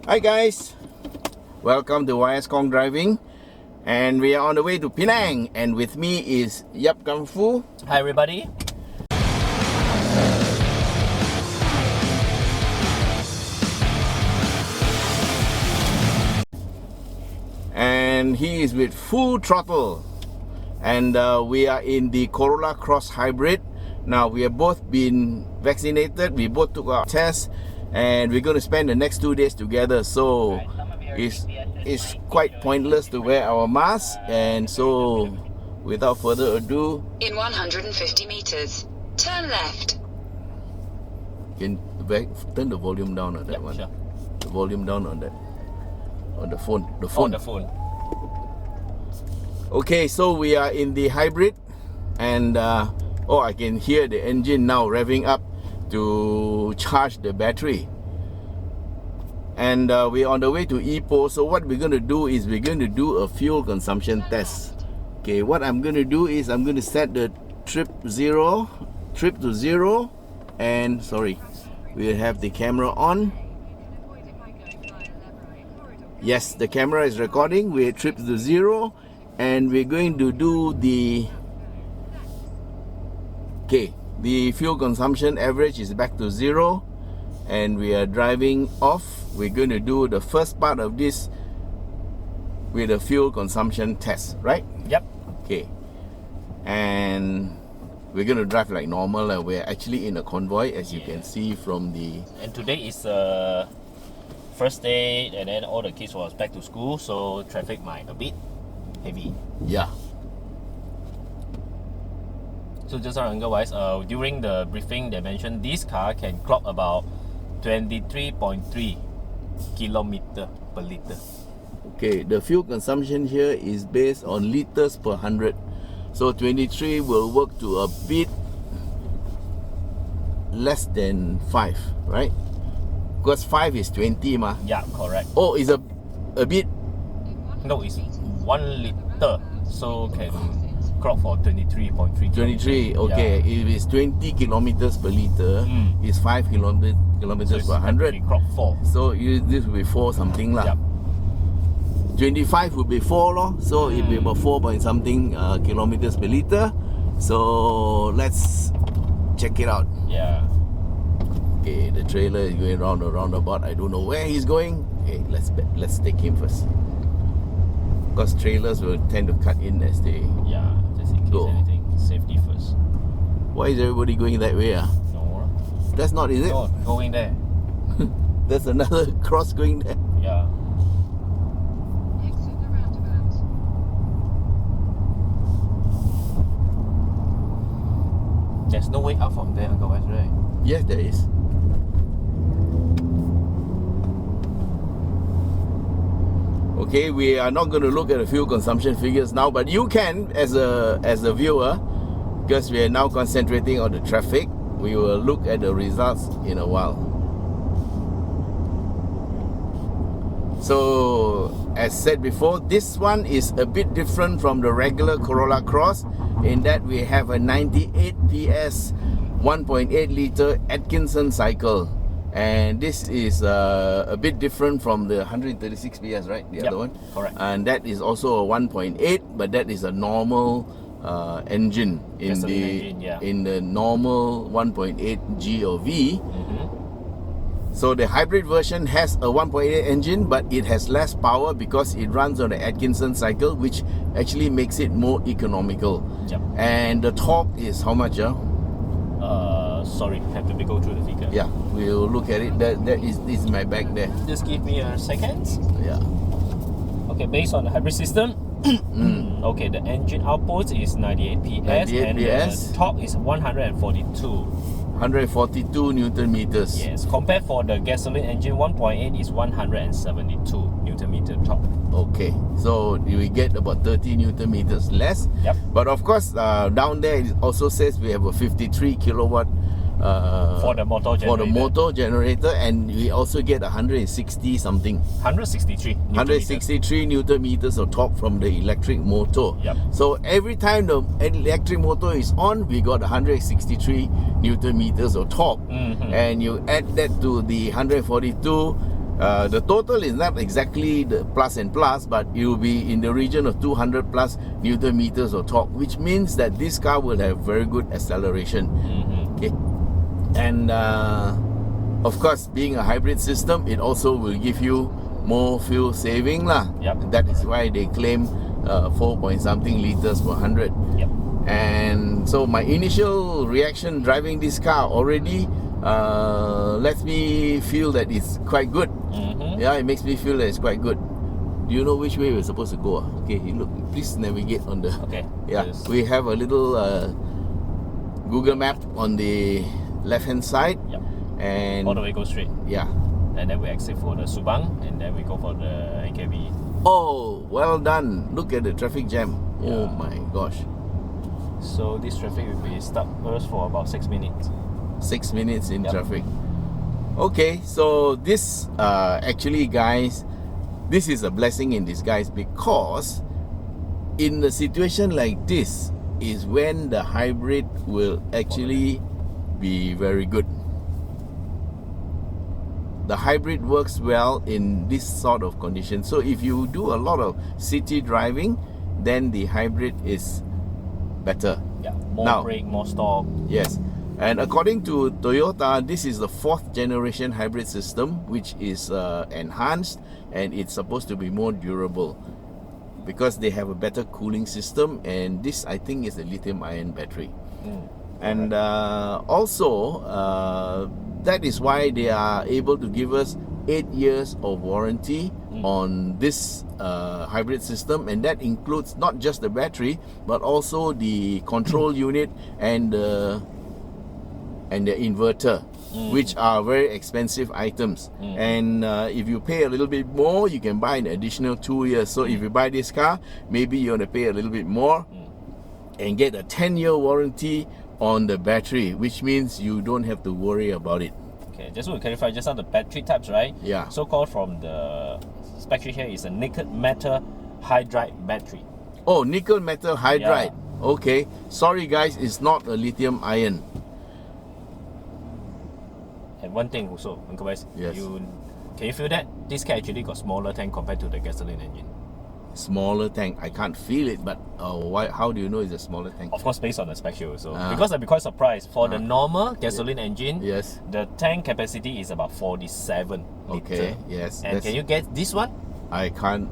Hi guys, welcome to YS Khong Driving, and we are on the way to Penang, and with me is Yap Kung Fu. Hi everybody. And he is with full throttle, and we are in the Corolla Cross Hybrid. Now we have both been vaccinated, we both took our tests, and we're going to spend the next 2 days together, so it's quite pointless to wear our masks. And so without further ado, in 150 meters, turn left. can turn the volume down on that one. Sure. The volume down on that, on the phone. The phone. Okay, so we are in the hybrid, and I can hear the engine now revving up to charge the battery. And we're on the way to Ipoh. So what we're going to do is we're going to do a fuel consumption test. Okay, what I'm going to do is I'm going to set the trip to zero, and we'll have the camera on. Yes, the camera is recording. We're trip to zero, and we're going to do the fuel consumption average is back to zero, and we are driving off. We're going to do the first part of this with a fuel consumption test, right? Yep. Okay, and we're going to drive like normal. We're actually in a convoy, as you can see from the... And today is first day, and then all the kids was back to school, so traffic might a bit heavy. Yeah. So just guys, during the briefing they mentioned this car can clock about 23.3 kilometer per liter. Okay, the fuel consumption here is based on liters per 100. So 23 will work to a bit less than 5, right? Because 5 is 20 ma. Yeah, correct. Oh, it's a bit... No, it's 1 liter, so can clock for 23.3. 23, okay. Yeah. If it's 20 kilometers per liter, it's 5 kilometers per 100. Clock 4. So this will be 4 something lah. Yep. 25 will be 4 lor. So it will be about 4 point something kilometers per liter. So let's check it out. Yeah. Okay, the trailer is going round the roundabout. I don't know where he's going. Okay, let's take him first, because trailers will tend to cut in as they... Yeah, just in case go. anything. Safety first. Why is everybody going that way? No. That's not, is it? No, going there. There's another cross going there. Yeah. Exit the roundabout. There's no way out from there, guys, right? Yes, there is. Okay, we are not going to look at the fuel consumption figures now, but you can as a viewer, because we are now concentrating on the traffic. We will look at the results in a while. So, as said before, this one is a bit different from the regular Corolla Cross in that we have a 98 PS 1.8 liter Atkinson cycle, and this is a bit different from the 136 PS, right? The other one, correct. And that is also a 1.8, but that is a normal engine in the normal 1.8 G or V. So the hybrid version has a 1.8 engine, but it has less power because it runs on the Atkinson cycle, which actually makes it more economical. Yep. And the torque is how much? Sorry, have to go through the figure. Yeah, we'll look at it. That is my bag there. Just give me a second. Yeah. Okay, based on the hybrid system, okay, the engine output is 98 PS, 98 and PS. the torque is 142. 142 Newton meters. Yes, compared for the gasoline engine 1.8 is 172 Newton meter torque. Okay, so we get about 30 Newton meters less. Yep. But of course, down there it also says we have a 53 kilowatt for the motor generator, and we also get 160 something. 163 Newton meters of torque from the electric motor. Yep. So every time the electric motor is on, we got 163 Newton meters of torque. And you add that to the 142, The total is not exactly the plus and plus, but it will be in the region of 200 plus Newton meters of torque, which means that this car will have very good acceleration. Okay, and of course, being a hybrid system, it also will give you more fuel saving lah. Yep. That is why they claim 4 point something liters per 100. Yep. And so my initial reaction driving this car already lets me feel that it's quite good. Yeah, it makes me feel that it's quite good. Do you know which way we're supposed to go? Okay, look, please navigate on the... Okay. Yeah, Yes. we have a little Google map on the left-hand side. Yep. And All the way go straight. yeah. And then we exit for the Subang, and then we go for the AKB. Oh, well done. Look at the traffic jam. Oh Yeah. my gosh. So this traffic will be stuck first for about 6 minutes. 6 minutes in Yep. traffic. Okay, so this actually, guys, this is a blessing in disguise, because in a situation like this is when the hybrid will actually be very good. The hybrid works well in this sort of condition. So if you do a lot of city driving, then the hybrid is better. Yeah. More Now- brake, more stop. Yes. And according to Toyota, this is the 4th generation hybrid system, which is enhanced, and it's supposed to be more durable because they have a better cooling system, and this, I think, is a lithium ion battery. And also, that is why they are able to give us 8 years of warranty on this hybrid system, and that includes not just the battery, but also the control unit and the inverter, which are very expensive items. And if you pay a little bit more, you can buy an additional 2 years. So if you buy this car, maybe you want to pay a little bit more and get a 10-year warranty on the battery, which means you don't have to worry about it. Okay, just to clarify, just on the battery types, right? Yeah. So called from the spec sheet here is a nickel metal hydride battery. Oh, nickel metal hydride. Okay, sorry guys, it's not a lithium ion. And one thing also, Uncle Wise, Yes. can you feel that this car actually got smaller tank compared to the gasoline engine? Smaller tank. I can't feel it, but why? How do you know it's a smaller tank? Of course, based on the spec sheet also. Ah. Because I'd be quite surprised. For the normal gasoline engine, Yes. the tank capacity is about 47 Okay. liter. Yes. And can you get this one? I can't.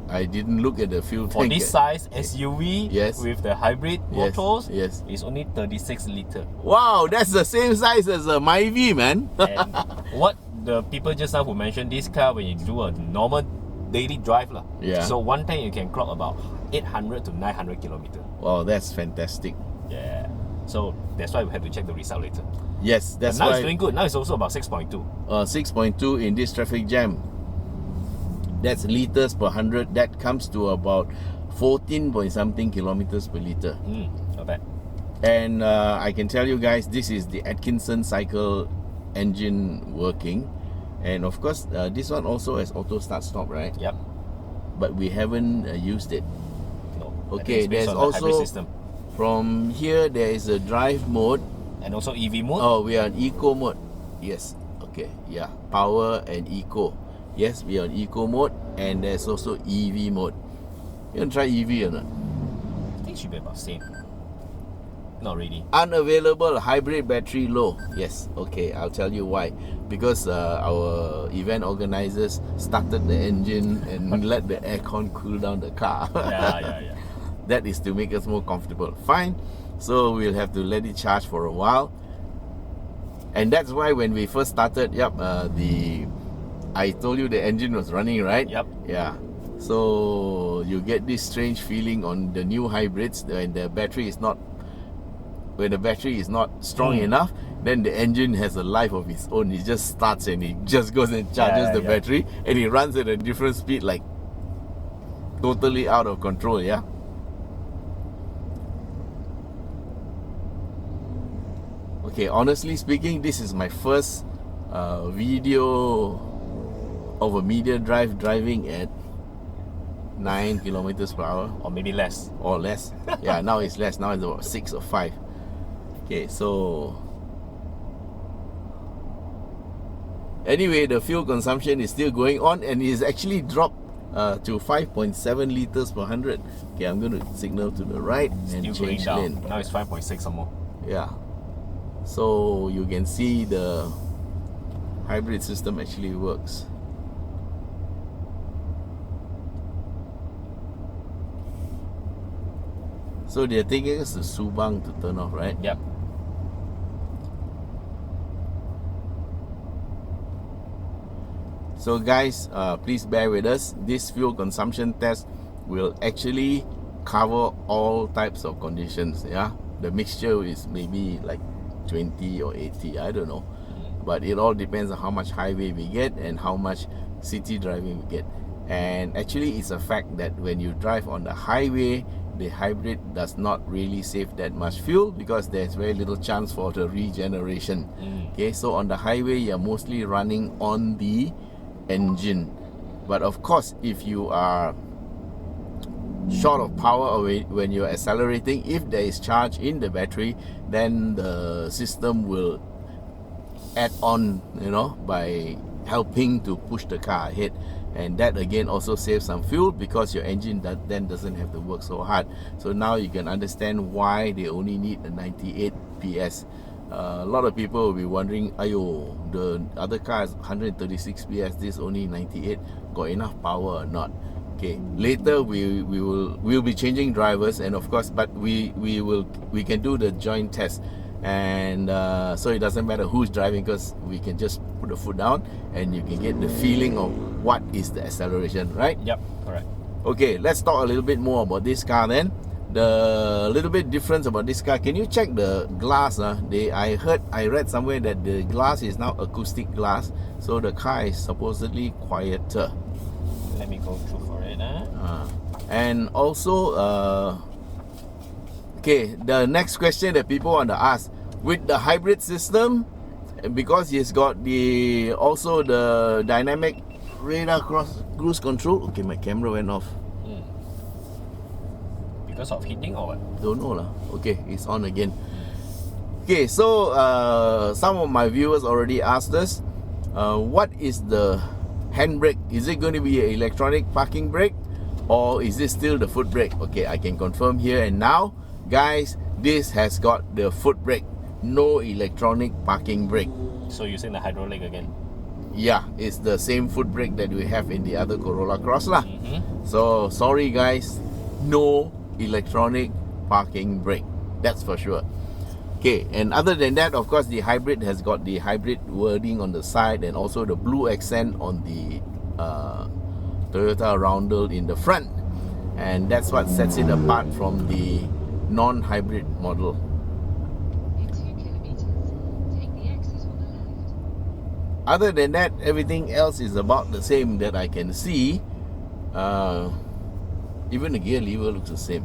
I didn't look at the fuel For tank. this size SUV Yes. with the hybrid Yes, motors, yes. it's only 36 liter. Wow, that's the same size as a Myvi, man. And what the people just now who mentioned this car, when you do a normal daily drive lah. Yeah. So one time you can clock about 800 to 900 kilometer. Wow, that's fantastic. Yeah. So that's why we have to check the result later. Yes, that's And now why. it's doing good. Now it's also about 6.2. 6.2 in this traffic jam. That's liters per 100. That comes to about 14 point something kilometers per liter. Not bad. And I can tell you guys, this is the Atkinson cycle engine working. And of course, this one also has auto start stop, right? Yep. But we haven't used it. No. I think Okay, it's based there's on the hybrid also system. from here there is a drive mode. And also EV mode. Oh, we are on eco mode. Yes. Okay. Yeah. Power and eco. Yes, we are on eco mode, and there's also EV mode. You want to try EV or not? I think it should be about same. Not really. Unavailable hybrid battery low. Yes. Okay. I'll tell you why. Because our event organizers started the engine and let the aircon cool down the car. Yeah. That is to make us more comfortable. Fine. So we'll have to let it charge for a while. And that's why when we first started, I told you the engine was running, right? Yep. Yeah. So you get this strange feeling on the new hybrids when the battery is not strong enough, then the engine has a life of its own. It just starts and it just goes and charges the battery, and it runs at a different speed, like totally out of control. Yeah. Okay, honestly speaking, this is my first video of a medium drive driving at 9 kilometers per hour Or maybe less. or less. Yeah, now it's less. Now it's about 6 or 5. Okay, so Anyway, the fuel consumption is still going on and is actually dropped to 5.7 liters per 100. Okay, I'm going to signal to the right and Still going change down. lane. Now it's 5.6 or more. Yeah. So you can see the hybrid system actually works. So they're taking us to Subang to turn off, right? Yep. So guys, please bear with us. This fuel consumption test will actually cover all types of conditions. Yeah, the mixture is maybe like 20 or 80, I don't know, but it all depends on how much highway we get and how much city driving we get. And actually it's a fact that when you drive on the highway, the hybrid does not really save that much fuel because there's very little chance for the regeneration. Okay, so on the highway you're mostly running on the engine, but of course if you are short of power when you're accelerating, if there is charge in the battery, then the system will add on, you know, by helping to push the car ahead, and that again also saves some fuel because your engine then doesn't have to work so hard. So now you can understand why they only need a 98 PS. A lot of people will be wondering, ayo, the other car is 136 PS, this only 98, got enough power or not? Okay, later we'll be changing drivers, and of course, but we can do the joint test, and so it doesn't matter who's driving because we can just put the foot down and you can get the feeling of what is the acceleration, right? Yep, correct. Okay, let's talk a little bit more about this car then. The little bit difference about this car, can you check the glass? I read somewhere that the glass is now acoustic glass, so the car is supposedly quieter. Let me go through for it. And also, okay, the next question that people want to ask, with the hybrid system, because it's got also the dynamic radar cruise control. Okay, my camera went off. Because of heating or what? Don't know lah. Okay, it's on again. Okay, so some of my viewers already asked us, what is the handbrake? Is it going to be an electronic parking brake, or is it still the foot brake? Okay, I can confirm here and now, guys, this has got the foot brake, no electronic parking brake. So you're saying the hydraulic again? Yeah, it's the same foot brake that we have in the other Corolla Cross lah. So sorry guys, no electronic parking brake, that's for sure. Okay, and other than that, of course, the hybrid has got the hybrid wording on the side and also the blue accent on the Toyota roundel in the front, and that's what sets it apart from the non-hybrid model. In 2 kilometers, take the exit on the left. Other than that, everything else is about the same that I can see. Even the gear lever looks the same.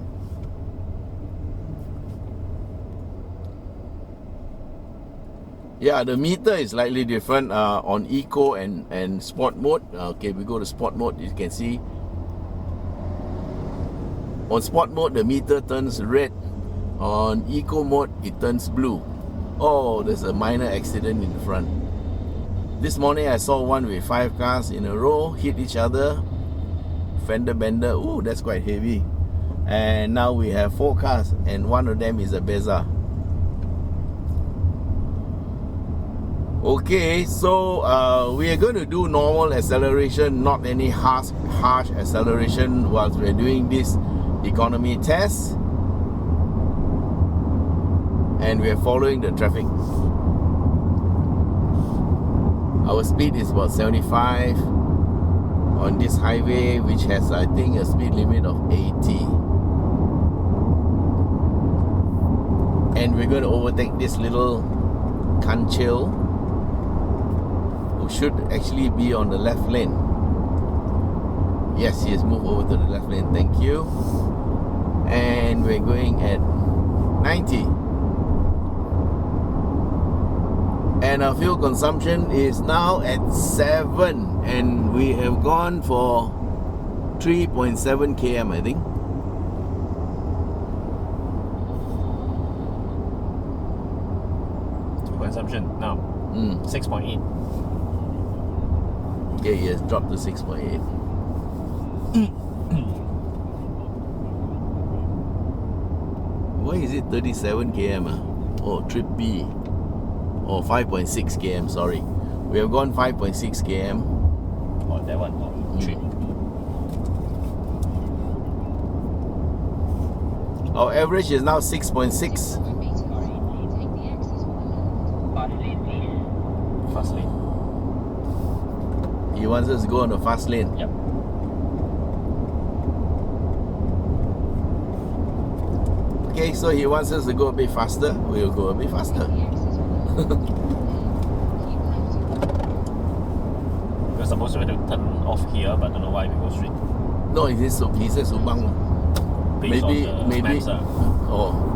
Yeah, the meter is slightly different on Eco and Sport mode. Okay, we go to Sport mode, you can see. On Sport mode, the meter turns red. On Eco mode, it turns blue. Oh, there's a minor accident in the front. This morning, I saw one with 5 cars in a row hit each other. Fender bender. Ooh, that's quite heavy. And now we have 4 cars, and one of them is a Beza. Okay, so we are going to do normal acceleration, not any harsh acceleration whilst we're doing this economy test. And we're following the traffic. Our speed is about 75 on this highway, which has, I think, a speed limit of 80. And we're going to overtake this little Kanchil, who should actually be on the left lane. Yes, he has moved over to the left lane, thank you. And we're going at 90. And our fuel consumption is now at 7, and we have gone for 3.7 km, I think. Consumption now 6.8. Okay, he has dropped to 6.8. Why is it 37 km? Oh, trip B. Oh, 5.6 km, sorry. We have gone 5.6 km. Oh, that one. Oh, trip. Our average is now 6.6. 600 meters. Take the exit on the left. Fast lane. He wants us to go on the fast lane. Yep. Okay, so he wants us to go a bit faster. We'll go a bit faster. Take the exit on the left. Keep left. We're supposed to have to turn off here, but I don't know why we go straight. No, he said Subang. Based Maybe, on the maps. Oh.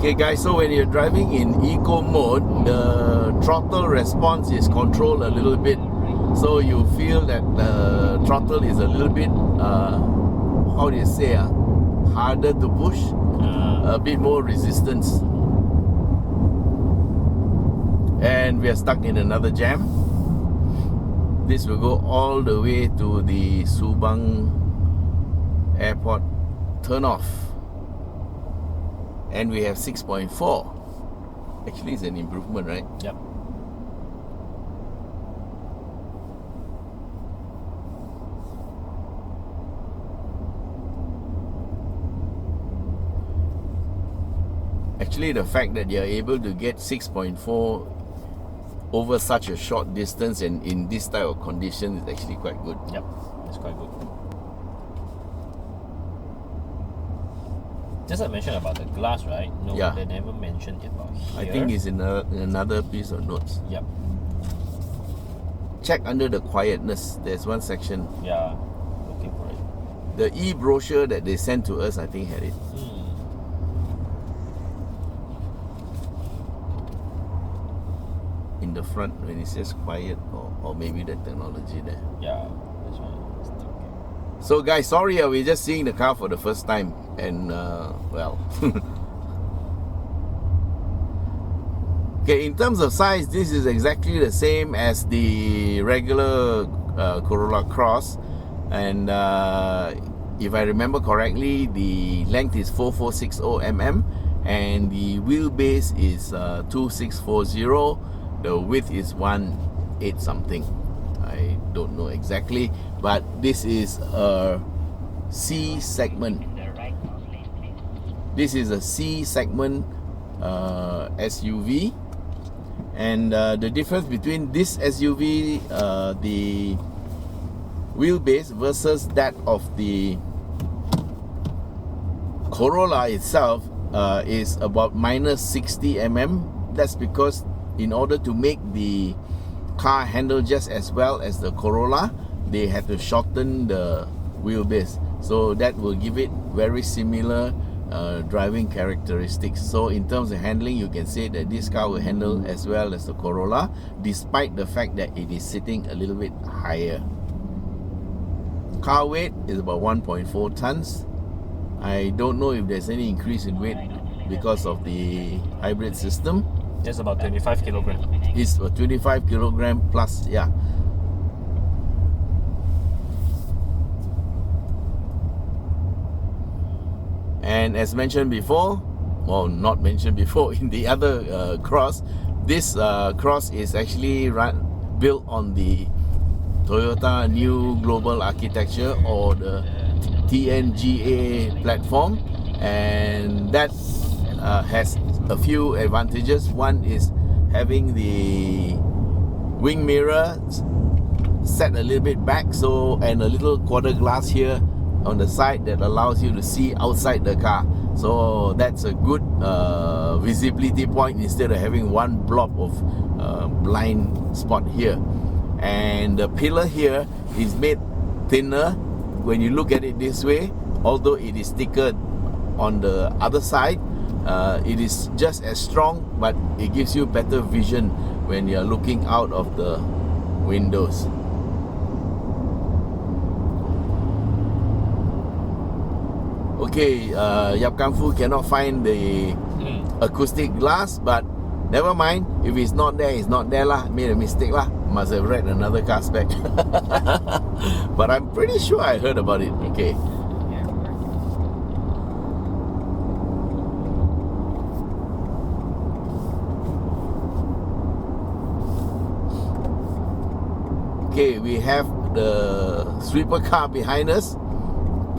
Okay guys, so when you're driving in eco mode, the throttle response is controlled a little bit. So you feel that the throttle is a little bit, how do you say, harder to push, a bit more resistance. And we are stuck in another jam. This will go all the way to the Subang Airport turnoff. And we have 6.4. Actually, it's an improvement, right? Yep. Actually, the fact that you're able to get 6.4 over such a short distance and in this type of condition is actually quite good. Yep. It's quite good. Just I mentioned about the glass, right? No, Yeah. they never mentioned it about here. I think it's in another piece of notes. Yep. Check under the quietness. There's one section. Yeah. Looking for it. The e-brochure that they sent to us, I think, had it. In the front when it says quiet, or maybe the technology there. Yeah. That's why it's okay. So guys, sorry, we're just seeing the car for the first time, and well. Okay, in terms of size, this is exactly the same as the regular Corolla Cross, and if I remember correctly, the length is 4460 mm and the wheelbase is 2640. The width is 18 something. I don't know exactly, but this is a C segment. This is a C segment SUV, and the difference between this SUV, the wheelbase versus that of the Corolla itself, is about minus 60 mm. That's because in order to make the car handle just as well as the Corolla, they had to shorten the wheelbase, so that will give it very similar driving characteristics. So in terms of handling, you can say that this car will handle as well as the Corolla, despite the fact that it is sitting a little bit higher. Car weight is about 1.4 tons. I don't know if there's any increase in weight because of the hybrid system. That's about 25 kilograms. It's a 25 kilogram plus, yeah. And as mentioned before, well, not mentioned before, in the other Cross, this Cross is actually built on the Toyota New Global Architecture, or the TNGA platform, and that has a few advantages. One is having the wing mirror set a little bit back, so, and a little quarter glass here on the side that allows you to see outside the car. So that's a good visibility point instead of having one blob of blind spot here. And the pillar here is made thinner when you look at it this way, although it is thicker on the other side, it is just as strong, but it gives you better vision when you're looking out of the windows. Okay, Yap Kang Fu cannot find the acoustic glass, but never mind. If it's not there, it's not there lah. Made a mistake lah. Must have read another car spec. But I'm pretty sure I heard about it. Okay. Okay, we have the sweeper car behind us,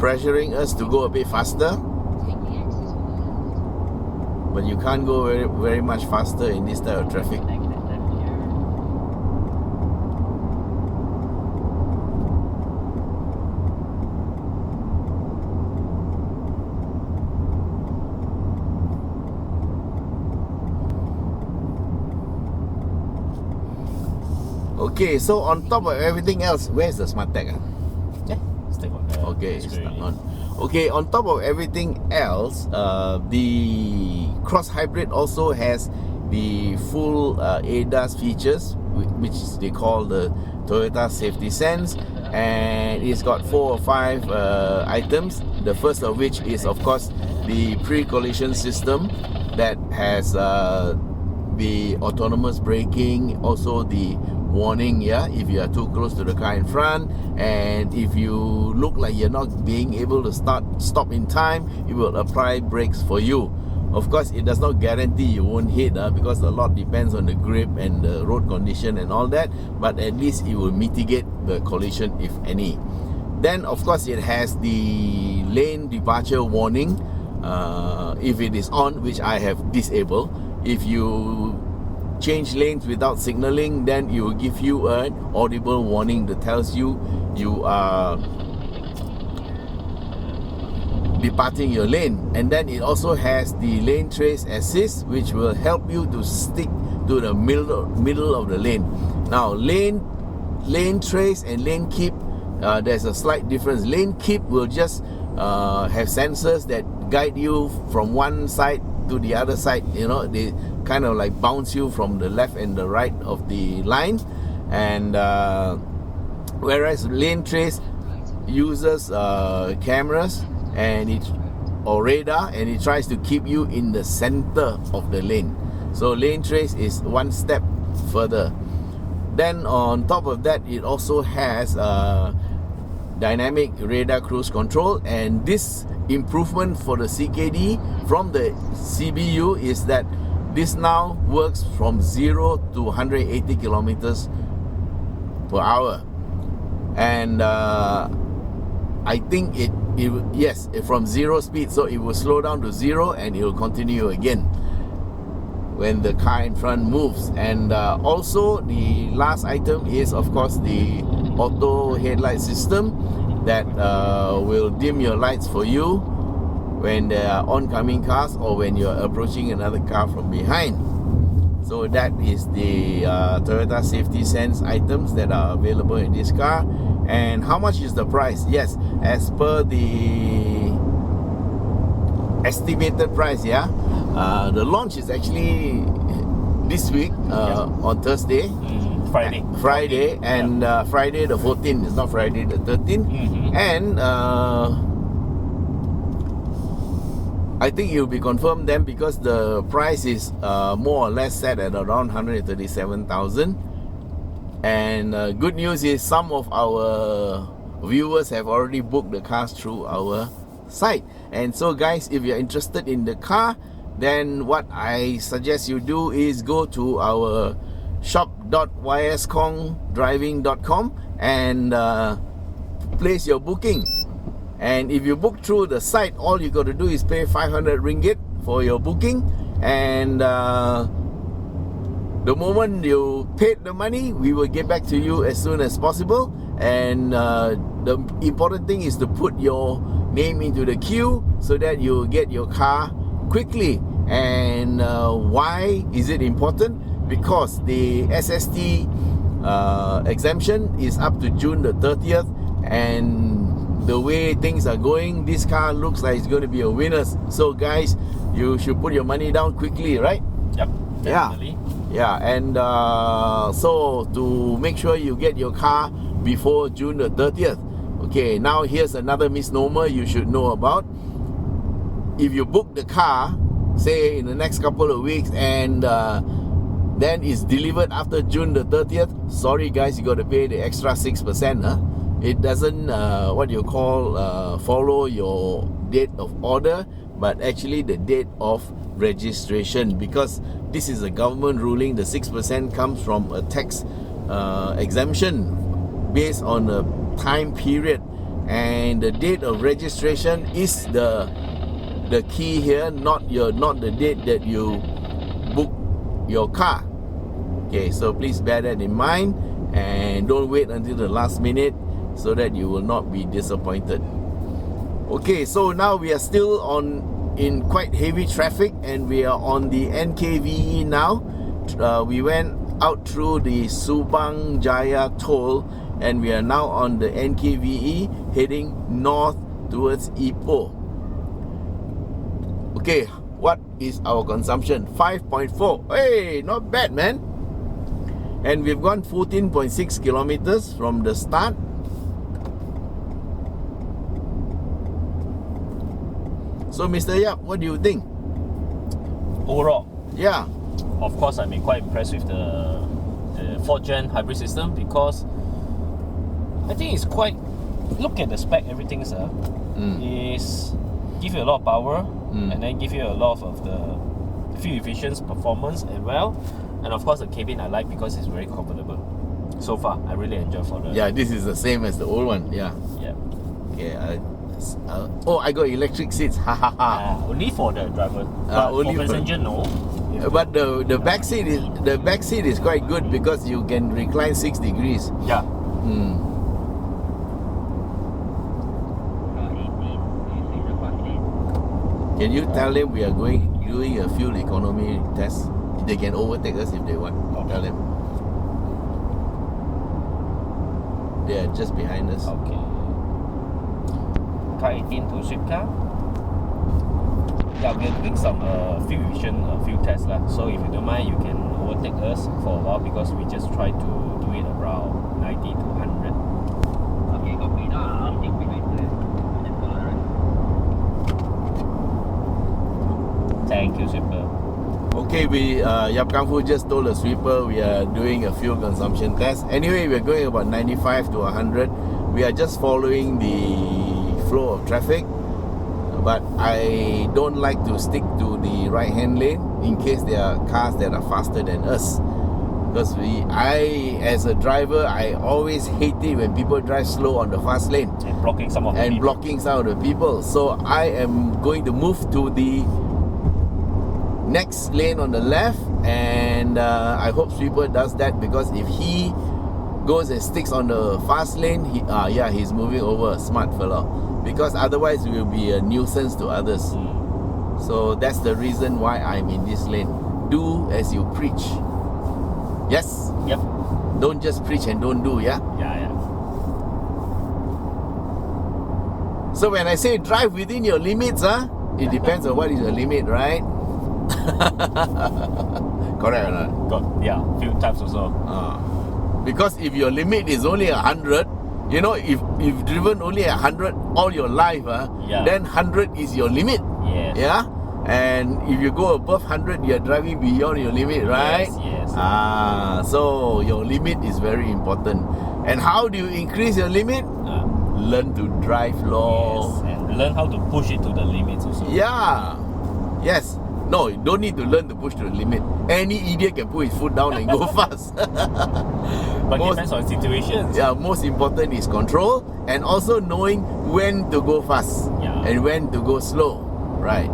pressuring us to go a bit faster. Take the exit on the left. But you can't go very much faster in this type of traffic. Okay, so on top of everything else, where's the smart tag? Yeah, stay on there. Okay, it's Screen. on. Okay, on top of everything else, the Cross Hybrid also has the full ADAS features, which they call the Toyota Safety Sense, and it's got 4 or 5 items. The first of which is, of course, the pre-collision system that has the autonomous braking, also the warning, if you are too close to the car in front, and if you look like you're not being able to stop in time, it will apply brakes for you. Of course, it does not guarantee you won't hit, because a lot depends on the grip and the road condition and all that, but at least it will mitigate the collision if any. Then of course it has the lane departure warning, if it is on, which I have disabled. If you change lanes without signaling, then it will give you an audible warning that tells you you are departing your lane. And then it also has the lane trace assist, which will help you to stick to the middle of the lane. Now lane trace and lane keep, there's a slight difference. Lane keep will just have sensors that guide you from one side to the other side. They kind of like bounce you from the left and the right of the line, and whereas lane trace uses cameras or radar, and it tries to keep you in the center of the lane. So lane trace is one step further. Then on top of that, it also has dynamic radar cruise control, and this improvement for the CKD from the CBU is that this now works from 0 to 180 kilometers per hour, and I think yes, from 0 speed, so it will slow down to 0 and it will continue again when the car in front moves. And also the last item is, of course, the auto headlight system that will dim your lights for you when there are oncoming cars or when you're approaching another car from behind. So that is the Toyota Safety Sense items that are available in this car. And how much is the price? Yes, as per the estimated price, the launch is actually this week on Thursday. Friday, and Friday the 14th. It's not Friday the 13th. And I think it will be confirmed then, because the price is more or less set at around 137,000. And good news is some of our viewers have already booked the cars through our site. And so guys, if you're interested in the car, then what I suggest you do is go to our shop.yskhongdriving.com and place your booking. And if you book through the site, all you got to do is pay 500 ringgit for your booking, and the moment you paid the money, we will get back to you as soon as possible. And the important thing is to put your name into the queue so that you get your car quickly. And why is it important? Because the SST exemption is up to June the 30th, and the way things are going, this car looks like it's going to be a winner. So guys, you should put your money down quickly, right? Yep. Definitely. Yeah, and so to make sure you get your car before June the 30th. Okay, now here's another misnomer you should know about. If you book the car, say in the next couple of weeks, and then it's delivered after June the 30th, sorry guys, you got to pay the extra 6%. It doesn't follow your date of order, but actually the date of registration, because this is a government ruling. The 6% comes from a tax exemption based on a time period, and the date of registration is the key here, not the date that you book your car. Okay, so please bear that in mind, and don't wait until the last minute so that you will not be disappointed. Okay, so now we are still in quite heavy traffic, and we are on the NKVE now. We went out through the Subang Jaya toll, and we are now on the NKVE heading north towards Ipoh. Okay, what is our consumption? 5.4. Hey, not bad, man. And we've gone 14.6 kilometers from the start. So, Mr. Yap, what do you think? Overall, Yeah. of course, I'm quite impressed with the 4th gen hybrid system, because I think it's quite. Look at the spec, everything's is give you a lot of power, and then give you a lot of the fuel efficient performance as well. And of course, the cabin I like because it's very comfortable. So far, I really enjoy for the. Yeah, this is the same as the old one. Yeah. Yeah. Okay. I got electric seats. Ha ha ha. Only for the driver. But only for for- passenger, no. But the back seat is quite good because you can recline 6 degrees. Yeah. Can you tell them we are doing a fuel economy test? They can overtake us if they want. Tell them. They are just behind us. Okay. Car 18 to swift car. Yeah, we are doing some fuel efficient fuel tests lah. So if you don't mind, you can overtake us for a while, because we just try to do it around 90 to 100. Okay, copy. I'll take behind the Thank you, Super. Okay, Yap Kang Fu just told the sweeper we are doing a fuel consumption test. Anyway, we're going about 95 to 100. We are just following the flow of traffic, but I don't like to stick to the right hand lane in case there are cars that are faster than us, because as a driver, I always hate it when people drive slow on the fast lane And blocking some of the people. blocking some of the people. So I am going to move to the next lane on the left, and I hope sweeper does that, because if he goes and sticks on the fast lane, he's moving over, smart fella, because otherwise we will be a nuisance to others. So that's the reason why I'm in this lane. Do as you preach. Yes? Yep. Don't just preach and don't do, yeah? Yeah. So when I say drive within your limits, it depends on what is your limit, right? Correct or not? Got few types also. Because if your limit is only 100, if you've driven only 100 all your life, then 100 is your limit. Yes. Yeah? And if you go above 100, you're driving beyond your limit, right? Yes. So your limit is very important. And how do you increase your limit? Learn to drive, Yes. And learn how to push it to the limits also. Yeah. Yes. No, you don't need to learn to push to the limit. Any idiot can put his foot down and go fast. But depends on situations. Yeah, most important is control, and also knowing when to go fast and when to go slow. Right.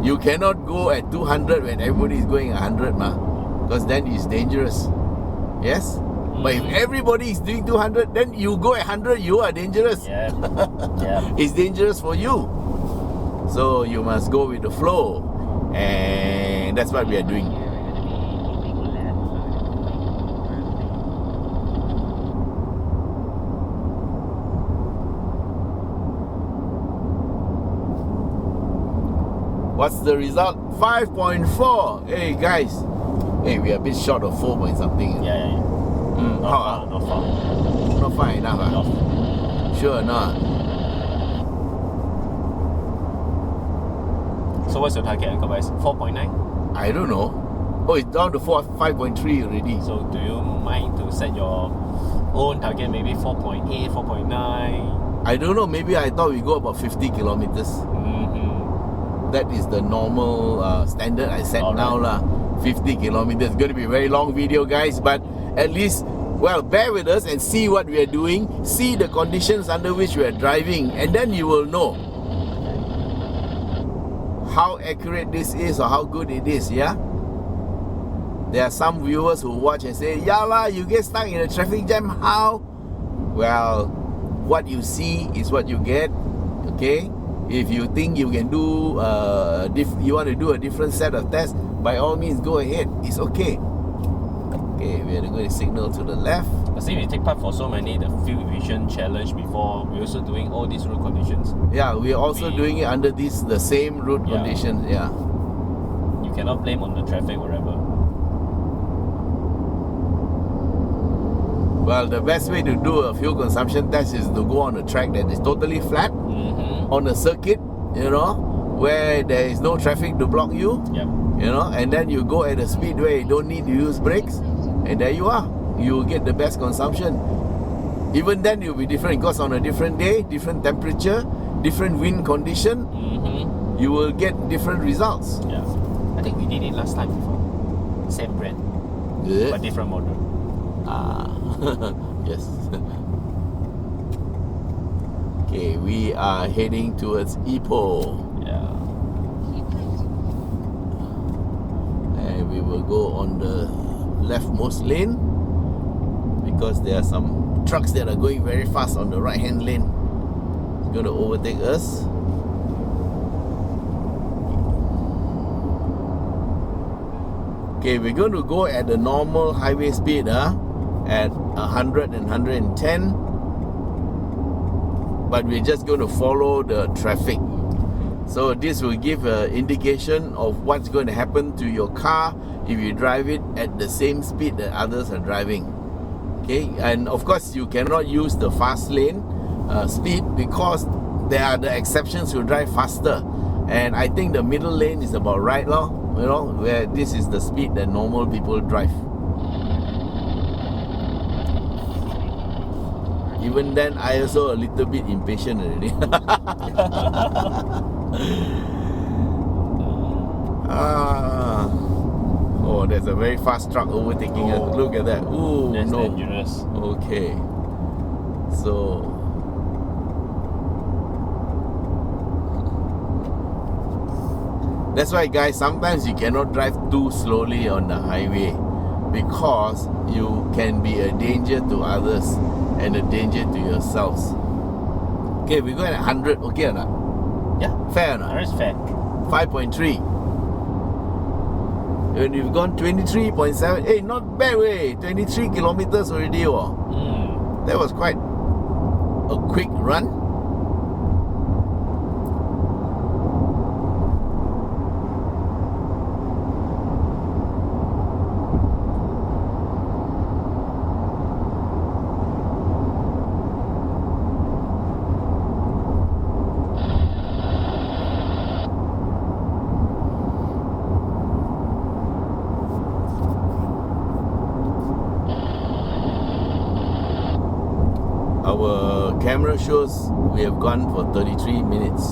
You cannot go at 200 when everybody is going 100, because then it's dangerous. Yes? But if everybody is doing 200, then you go at 100, you are dangerous. Yeah. It's dangerous for you. So you must go with the flow, and that's what we are doing. What's the result? 5.4. Hey guys. Hey, we are a bit short of 4 point something. Yeah. Not how? far, not far. Not far enough. Not Sure or not? So what's your target, guys? 4.9? I don't know. Oh, it's down to 5.3 already. So do you mind to set your own target, maybe 4.8, 4.9? I don't know. Maybe I thought we go about 50 kilometers. Mm-hmm. That is the normal standard I set Alright. now lah. 50 kilometers. It's going to be a very long video, guys. But at least, well, bear with us and see what we are doing. See the conditions under which we are driving, and then you will know how accurate this is or how good it is. Yeah. There are some viewers who watch and say, "Yeah lah, you get stuck in a traffic jam. How?" Well, what you see is what you get. Okay. If you think you can do, you want to do a different set of tests, by all means go ahead. It's okay. Okay, we are going to signal to the left. I see we take part for so many the field vision challenge before. We're also doing all these road conditions. Yeah, we are also doing it under the same route Yeah. conditions. Yeah. You cannot blame on the traffic wherever. Well, the best way to do a fuel consumption test is to go on a track that is totally flat, Mm-hmm. on a circuit, where there is no traffic to block you, Yep. and then you go at a speed where you don't need to use brakes, and there you are. You will get the best consumption. Even then, it will be different because on a different day, different temperature, different wind condition, Mm-hmm. you will get different results. Yeah. I think we did it last time before. Same brand, Yeah. but different model. Yes. Okay, we are heading towards Ipoh, Yeah. Keep left. and we will go on the leftmost lane because there are some trucks that are going very fast on the right hand lane. It's going to overtake us. Okay, we're going to go at the normal highway speed, at 100 and 110, but we're just going to follow the traffic. So this will give an indication of what's going to happen to your car if you drive it at the same speed that others are driving. Okay, and of course you cannot use the fast lane speed because there are the exceptions who drive faster, and I think the middle lane is about right now, where this is the speed that normal people drive. Even then, I also a little bit impatient already. Oh, there's a very fast truck overtaking us. Look at that. Ooh, That's no. dangerous. Okay. So that's why, guys, sometimes you cannot drive too slowly on the highway because you can be a danger to others and a danger to yourselves. Okay, we're going at 100. Okay or not? Yeah. Fair or not? That is fair. 5.3. And we've gone 23.7. Hey, not bad way. 23 kilometers already. That was quite a quick run. Our camera shows we have gone for 33 minutes.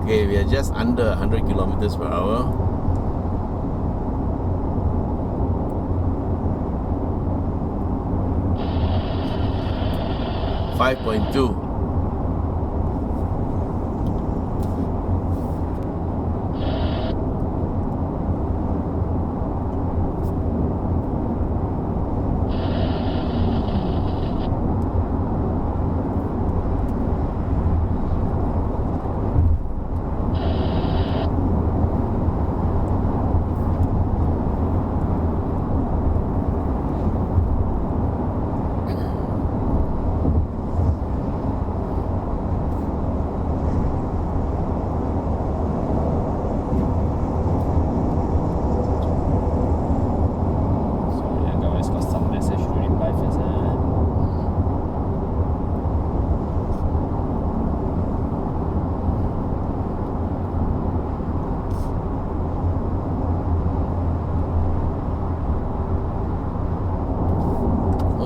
Okay, we are just under 100 kilometers per hour. .2.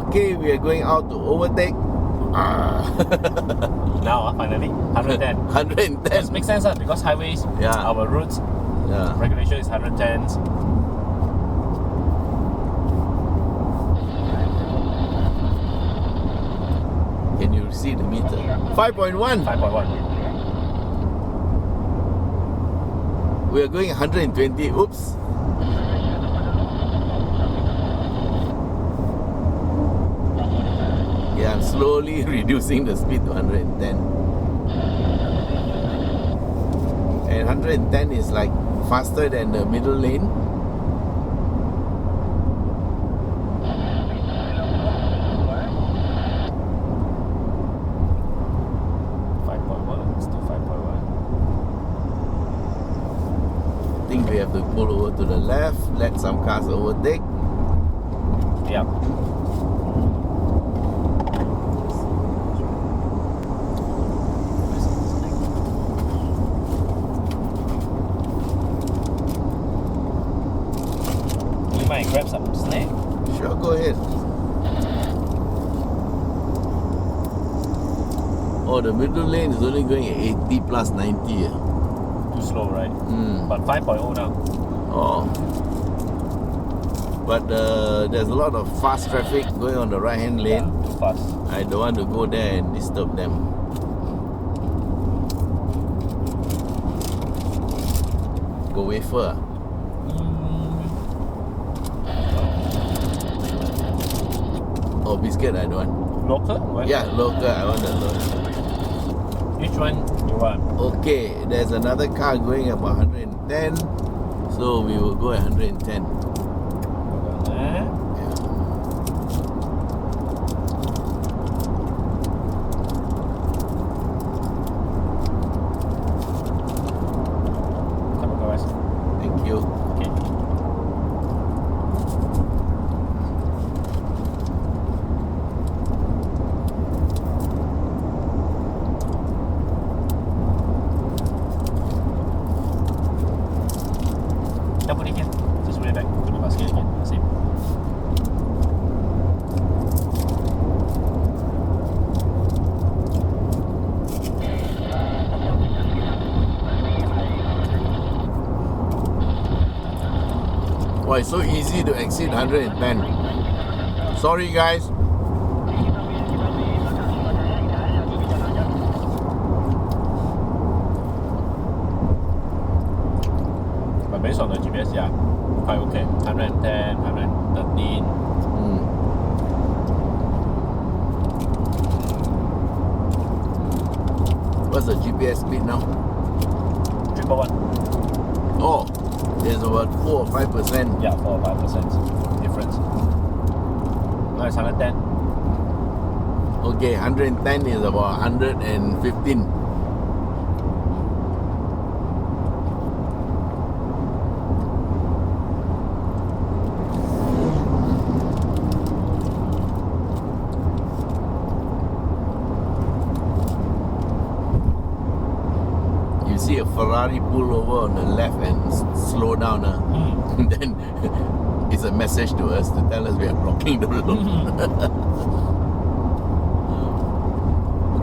Okay, we are going out to overtake. Now, finally, 110. 110. This makes sense, because highways, Yeah. our routes, Yeah. regulation is 110. Can you see the meter? 5.1. 5.1. We are going 120. Oops. Yeah, I'm slowly reducing the speed to 110. And 110 is like faster than the middle lane. Still 5.1. I think we have to pull over to the left, let some cars overtake. Yeah. You might grab some snack. Sure, go ahead. Oh, the middle lane is only going at 80 plus 90. Too slow, right? But 5.0 now. Oh. But there's a lot of fast traffic going on the right hand lane. Yeah, too fast. I don't want to go there and disturb them. Go wafer. Oh, biscuit I don't want. Local? What? Yeah, local. I want the local. Which one you want? Okay, there's another car going about 110. So we will go at 110. Eh? Come on, guys. Thank you. Okay. Dah put it again. Just put it back to the basket again. Same. Why, it's so easy to exceed 110. Sorry, guys. But based on the GPS, yeah, quite okay. 110, 113. What's the GPS speed now? 3.1. Oh, there's about 4 or 5%. Yeah, 4 or 5% difference. Now it's 110. Okay, 110 is about 115. You see a Ferrari pull over on the left and slow down, then it's a message to us to tell us we are blocking the road.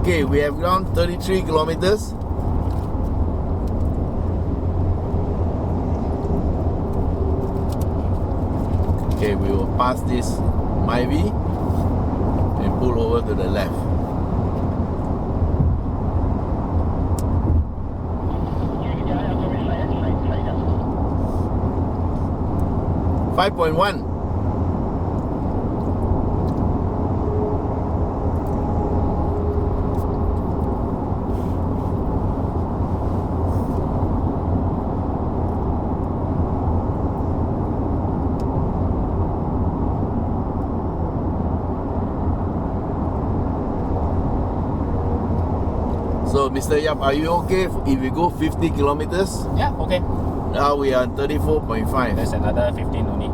Okay, we have gone 33 kilometers. Okay, we will pass this Myvi and pull over to the left. Five point one. So, Mr. Yap, are you okay if we go 50 kilometers? Yeah, okay. Now we are 34.5. There's another 15 only.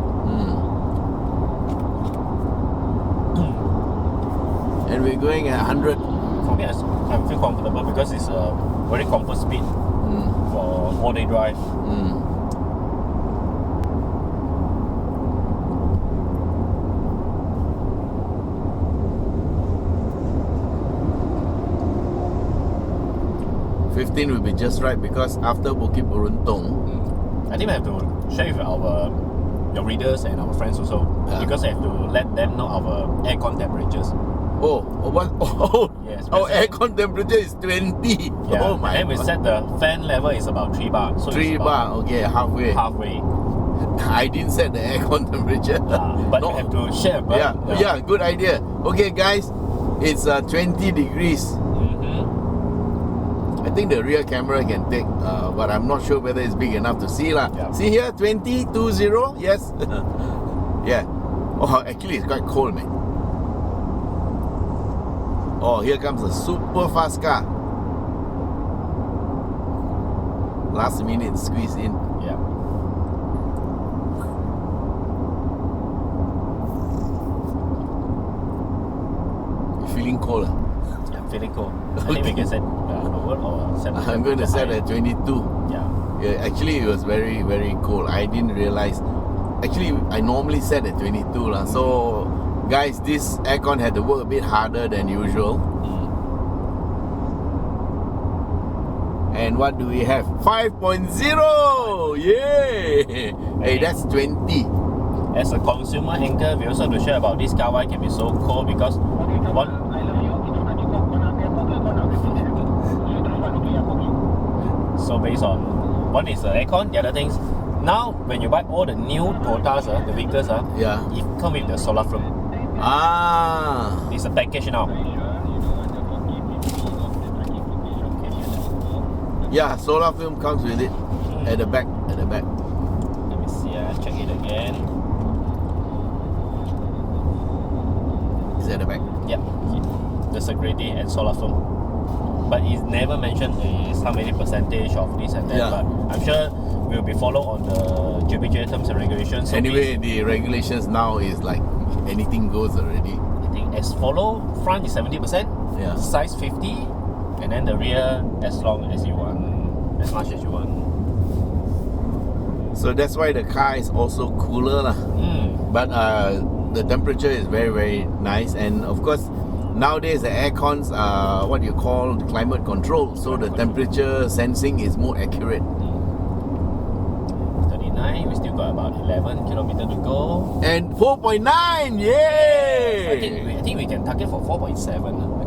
And we're going at 100. For me, I feel comfortable because it's a very comfort speed for all-day drive. 15 will be just right because after Bukit Beruntung, I think we have to share with your readers and our friends also, because I have to let them know our aircon temperatures. Yes, our we set- aircon temperature is 20. Yeah, Oh my and then we God. set the fan level is about 3 bar. So 3 it's about bar, okay, halfway. halfway. I didn't set the aircon temperature. But No. we have to share. But, Yeah, good idea. Okay, guys, it's 20 degrees. Mm-hmm. I think the rear camera can take, but I'm not sure whether it's big enough to see lah. Yeah. See here, 20, 20, yes. Yeah. Oh, actually it's quite cold, man. Oh, here comes a super fast car. Last minute squeeze in. Yeah. You feeling cold? I'm feeling cold. I think we can set lower or set. I'm going to set higher. at 22. Yeah. Yeah, actually it was very, very cold. I didn't realize. Actually, I normally set at 22 lah. So, guys, this aircon had to work a bit harder than usual. And what do we have? 5.0! Yay! Hey, that's 20. As a consumer anchor, we also have to share about this car why it can be so cold because one. I love you. Itu nak cukup kau nak apa ke kau nak pergi dia. You terus buat okey aku pergi. So based on one is the aircon, the other things. Now when you buy all the new Toyotas, the vehicles, Yeah. it come with the solar film. Ah. It's a package now. Yeah, solar film comes with it. At the back. At the back. Let me see, check it again. It's at the back. Yeah, the security and solar film. But it's never mentioned is how many percentage of this and that. Yeah. But I'm sure we'll be followed on the JBJ terms and regulations. So Anyway, the regulations now is like anything goes already. I think as follow, front is 70%, Yeah. size 50, and then the rear as long as you want, as much as you want. So that's why the car is also cooler lah. But the temperature is very, very nice. And of course, nowadays the aircons are what you call climate control. So the temperature sensing is more accurate. 39, we still got about 11 kilometers to go. And 4.9! I Yay! think we can target for 4.7,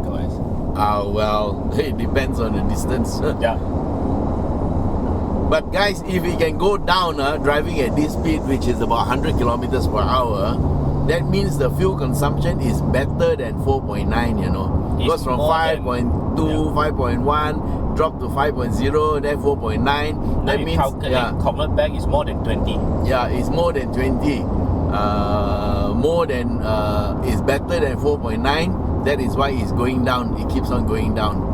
guys. Well, it depends on the distance. Yeah. But guys, if we can go down driving at this speed, which is about 100 kilometers per hour, that means the fuel consumption is better than 4.9, you know. It's Goes from more than- 5.2, 5.1, drop to 5.0, then 4.9. Now That you means, calculate, convert back is more than 20. yeah, it's more than 20. More than, it's better than 4.9. That is why it's going down. It keeps on going down.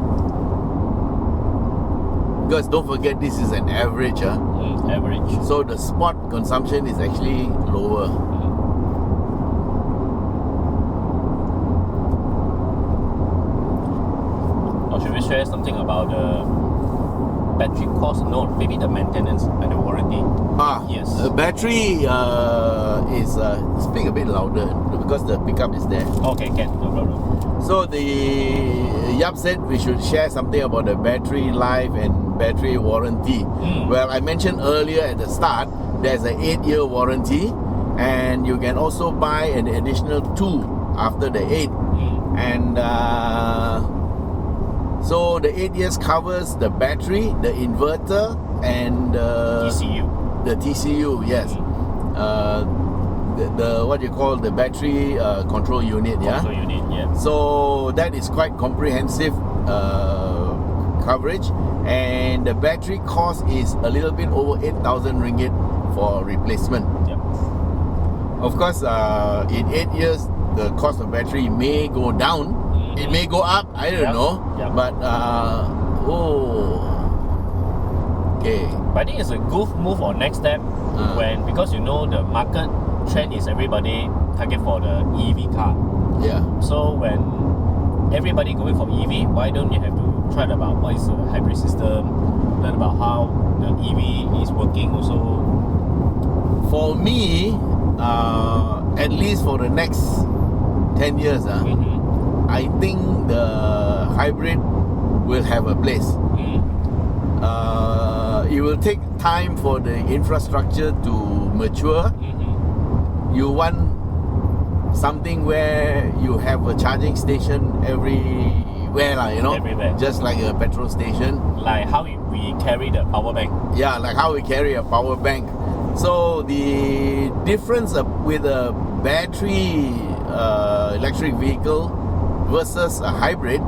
Because don't forget, this is an average. Average. So the spot consumption is actually lower. Or should we share something about the battery cost? No, maybe the maintenance and the warranty. Yes. The battery is speak a bit louder because the pickup is there. Okay, can, no problem. So the Yap said we should share something about the battery life and battery warranty. Well, I mentioned earlier at the start, there's an 8-year warranty, and you can also buy an additional 2 after the 8. And so the 8 years covers the battery, the inverter, and ECU. the TCU, yes. The what you call the battery control unit, yeah. So you need, yeah. So that is quite comprehensive coverage, and the battery cost is a little bit over 8,000 ringgit for replacement. Yep. Of course, in 8 years, the cost of battery may go down. It may go up. I don't know. Yep. But okay. But I think it's a good move or next step when, because you know the market trend is everybody target for the EV car. Yeah. So when everybody going for EV, why don't you have to try about what is the hybrid system, learn about how the EV is working also. For me, at least for the next 10 years, I think the hybrid will have a place. it will take time for the infrastructure to mature. You want something where you have a charging station everywhere, you know, Everywhere. just like a petrol station. Like how we carry the power bank. Yeah, like how we carry a power bank. So the difference with a battery electric vehicle versus a hybrid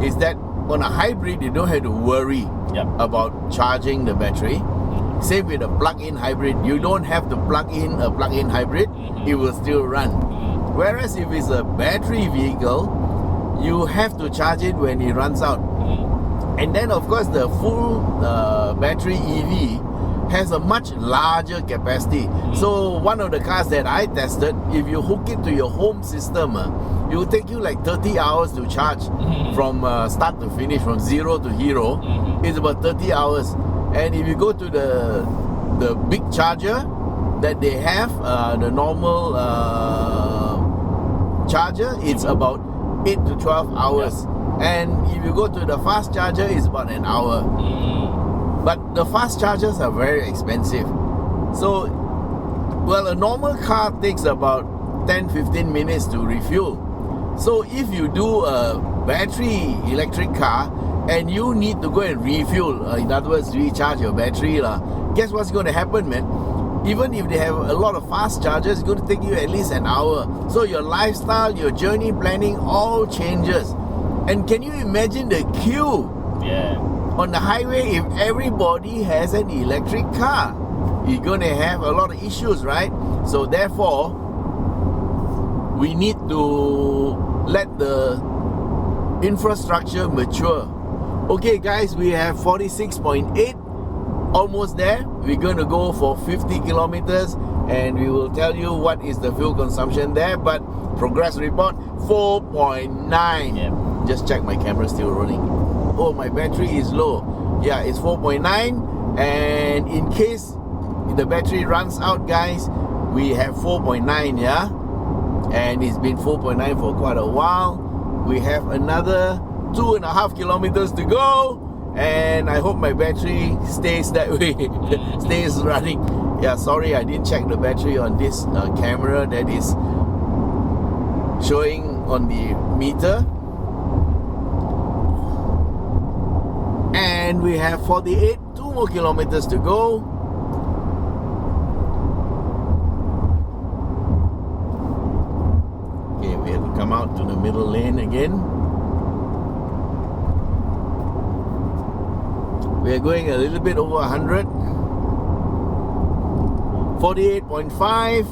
is that on a hybrid you don't have to worry Yep. about charging the battery. Same with a plug-in hybrid. You don't have to plug in a plug-in hybrid. It will still run. Whereas if it's a battery vehicle, you have to charge it when it runs out. And then of course the full battery EV has a much larger capacity. So one of the cars that I tested, if you hook it to your home system, it will take you like 30 hours to charge from start to finish, from zero to hero. It's about 30 hours. And if you go to the big charger that they have, the normal charger, it's about 8 to 12 hours. And if you go to the fast charger, it's about an hour. But the fast chargers are very expensive. So, well, a normal car takes about 10-15 minutes to refuel. So if you do a battery electric car and you need to go and refuel, in other words, recharge your battery, guess what's going to happen, man? Even if they have a lot of fast chargers, it's going to take you at least an hour. So your lifestyle, your journey planning all changes. And can you imagine the queue on the highway if everybody has an electric car? You're going to have a lot of issues, right? So therefore, we need to let the infrastructure mature. Okay guys, we have 46.8, almost there. We're going to go for 50 kilometers and we will tell you what is the fuel consumption there. But progress report 4.9. Just check my camera still running. Oh, my battery is low. Yeah, it's 4.9. And in case the battery runs out, guys, we have 4.9, yeah? And it's been 4.9 for quite a while. We have another 2.5 kilometers to go. And I hope my battery stays that way, stays running. Yeah, sorry, I didn't check the battery on this camera that is showing on the meter. And we have 48, 2 more kilometers to go. Okay, we have to come out to the middle lane again. We are going a little bit over 100. 48.5.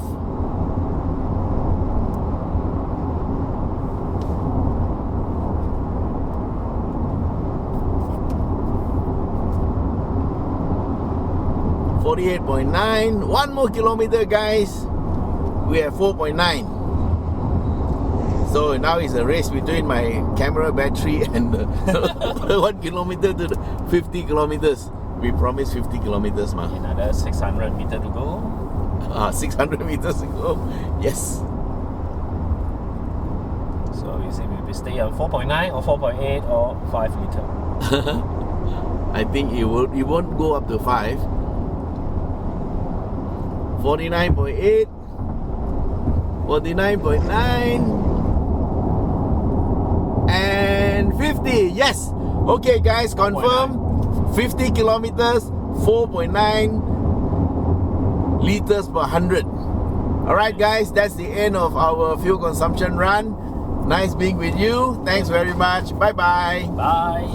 .9. 1 more kilometer, guys. We have 4.9. So now it's a race between my camera battery and the 1 kilometer to the 50 kilometers. We promised 50 kilometers, man. Another 600 meters to go. 600 meters to go. Yes. So you see, we stay on 4.9 or 4.8 or 5 liter. I think it won't go up to 5. 49.8. 49.9. And 50. Yes. Okay, guys, confirm. 50 kilometers, 4.9 liters per 100. Alright, guys, that's the end of our fuel consumption run. Nice being with you. Thanks very much. Bye-bye. Bye.